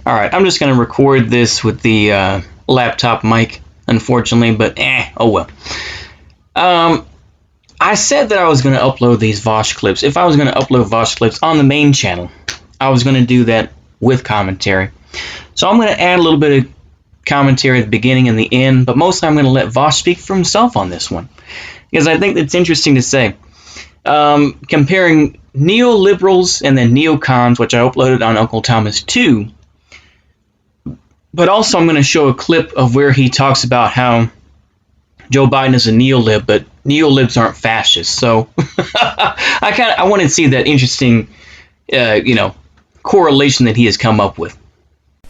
All right, I'm just going to record this with the laptop mic, unfortunately, but oh well. I said that I was going to upload these Vaush clips. If I was going to upload Vaush clips on the main channel, I was going to do that with commentary. So I'm going to add a little bit of commentary at the beginning and the end, but mostly I'm going to let Vaush speak for himself on this one, because I think it's interesting to say. Comparing neoliberals and then neocons, which I uploaded on Uncle Thomas 2, but also I'm going to show a clip of where he talks about how Joe Biden is a neolib, but neolibs aren't fascists. So I wanted to see that interesting, correlation that he has come up with.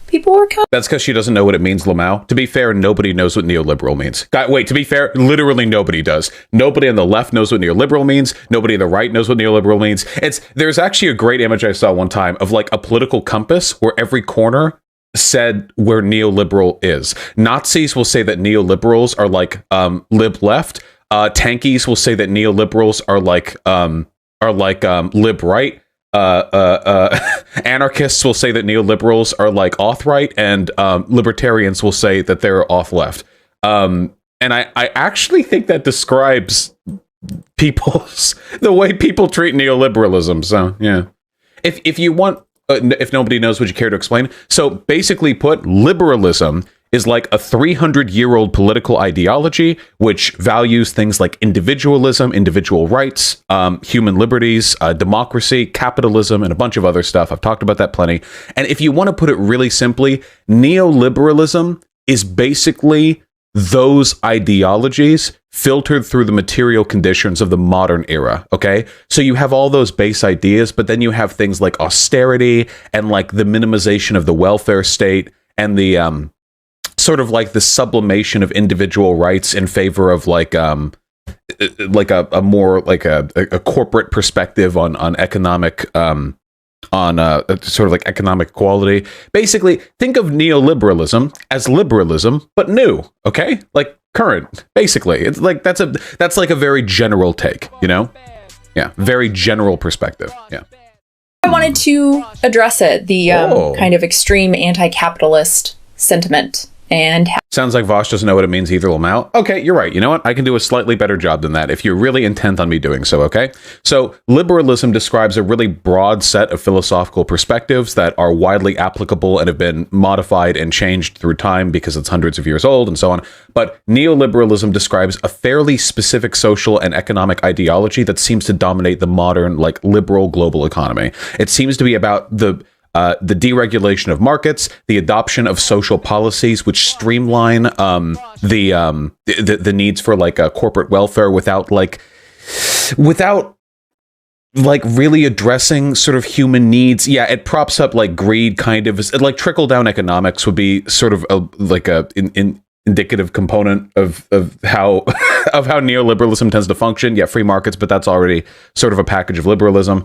People were coming. That's because she doesn't know what it means, Lamau. To be fair, nobody knows what neoliberal means. Wait, to be fair, literally nobody does. Nobody on the left knows what neoliberal means. Nobody on the right knows what neoliberal means. There's actually a great image I saw one time of like a political compass where every corner said where neoliberal is. Nazis will say that neoliberals are like lib left. Tankies will say that neoliberals are like lib right. Anarchists will say that neoliberals are like auth right, and libertarians will say that they're auth left. And I actually think that describes the way people treat neoliberalism. So yeah, if you want. If nobody knows, would you care to explain? So basically put, liberalism is like a 300-year-old political ideology which values things like individualism, individual rights, human liberties, democracy, capitalism, and a bunch of other stuff. I've talked about that plenty. And if you want to put it really simply, neoliberalism is basically those ideologies filtered through the material conditions of the modern era. Okay, so you have all those base ideas, but then you have things like austerity and like the minimization of the welfare state and the sort of like the sublimation of individual rights in favor of like a more like a corporate perspective on economic sort of like economic equality. Basically, think of neoliberalism as liberalism, but new, okay? Like current, basically. It's like that's like a very general take, you know? Yeah, very general perspective, yeah. I wanted to address it, the kind of extreme anti-capitalist sentiment. And sounds like Vaush doesn't know what it means either, Lamau. Okay, you're right. You know what? I can do a slightly better job than that if you're really intent on me doing so, okay? So liberalism describes a really broad set of philosophical perspectives that are widely applicable and have been modified and changed through time because it's hundreds of years old and so on. But neoliberalism describes a fairly specific social and economic ideology that seems to dominate the modern, like, liberal global economy. It seems to be about the deregulation of markets, the adoption of social policies which streamline the needs for like corporate welfare without really addressing sort of human needs. Yeah, it props up like greed, kind of like trickle down economics would be sort of an indicative component of how of how neoliberalism tends to function. Yeah, free markets, but that's already sort of a package of liberalism.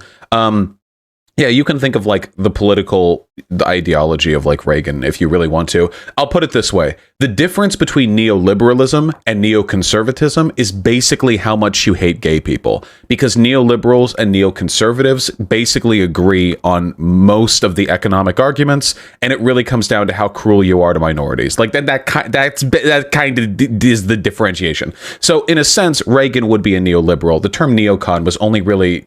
Yeah, you can think of like the political ideology of like Reagan if you really want to. I'll put it this way. The difference between neoliberalism and neoconservatism is basically how much you hate gay people, because neoliberals and neoconservatives basically agree on most of the economic arguments, and it really comes down to how cruel you are to minorities. Like that kind of is the differentiation. So in a sense, Reagan would be a neoliberal. The term neocon was only really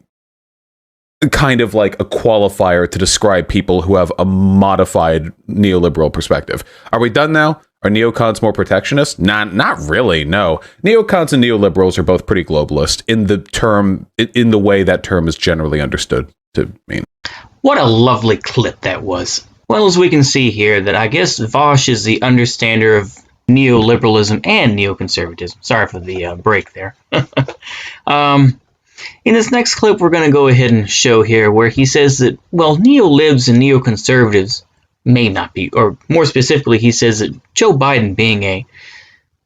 kind of like a qualifier to describe people who have a modified neoliberal perspective. Are we done now? Are neocons more protectionist? Not really, no. Neocons and neoliberals are both pretty globalist in the way that term is generally understood to mean. What a lovely clip that was. Well, as we can see here, that I guess Vaush is the understander of neoliberalism and neoconservatism. Sorry for the break there. In this next clip, we're going to go ahead and show here where he says that, well, neolibs and neoconservatives may not be, or more specifically, he says that Joe Biden being a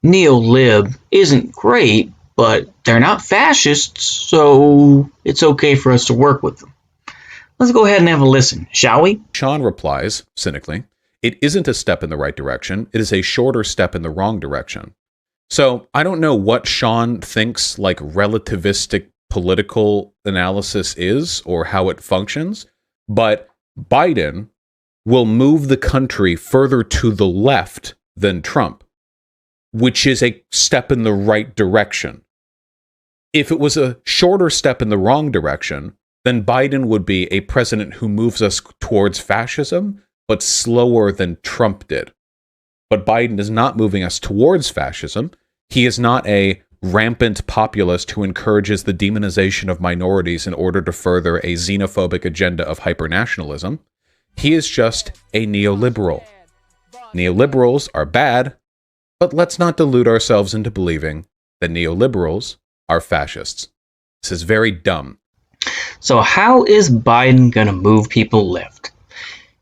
neolib isn't great, but they're not fascists, so it's okay for us to work with them. Let's go ahead and have a listen, shall we? Sean replies, cynically, "It isn't a step in the right direction. It is a shorter step in the wrong direction." So I don't know what Sean thinks like relativistic political analysis is or how it functions, but Biden will move the country further to the left than Trump, which is a step in the right direction. If it was a shorter step in the wrong direction, then Biden would be a president who moves us towards fascism, but slower than Trump did. But Biden is not moving us towards fascism. He is not a rampant populist who encourages the demonization of minorities in order to further a xenophobic agenda of hypernationalism. He is just a neoliberal. Neoliberals are bad, but let's not delude ourselves into believing that neoliberals are fascists. This is very dumb. So how is Biden going to move people left?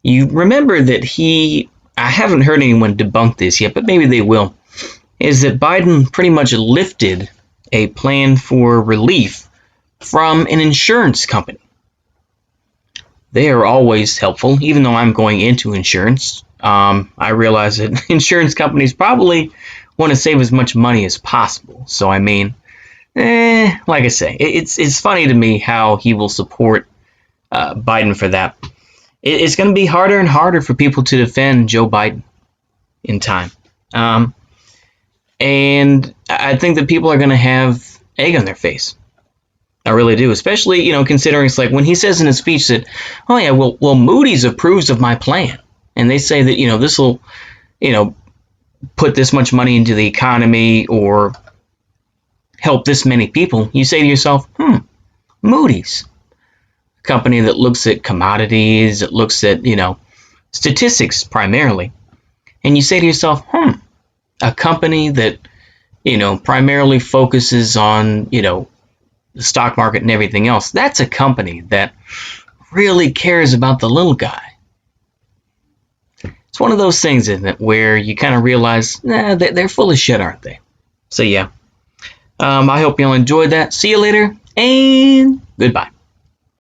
You remember that I haven't heard anyone debunk this yet, but maybe they will, is that Biden pretty much lifted a plan for relief from an insurance company. They are always helpful, even though I'm going into insurance. I realize that insurance companies probably want to save as much money as possible. So, I mean, like I say, it's funny to me how he will support Biden for that. It's going to be harder and harder for people to defend Joe Biden in time. And I think that people are going to have egg on their face. I really do, especially, considering it's like when he says in his speech that, oh yeah, well, Moody's approves of my plan. And they say that, this will, put this much money into the economy or help this many people. You say to yourself, Moody's, a company that looks at commodities, it looks at, statistics primarily. And you say to yourself, a company that, primarily focuses on, the stock market and everything else. That's a company that really cares about the little guy. It's one of those things, isn't it, where you kind of realize, they're full of shit, aren't they? So yeah, I hope you all enjoyed that. See you later, and goodbye.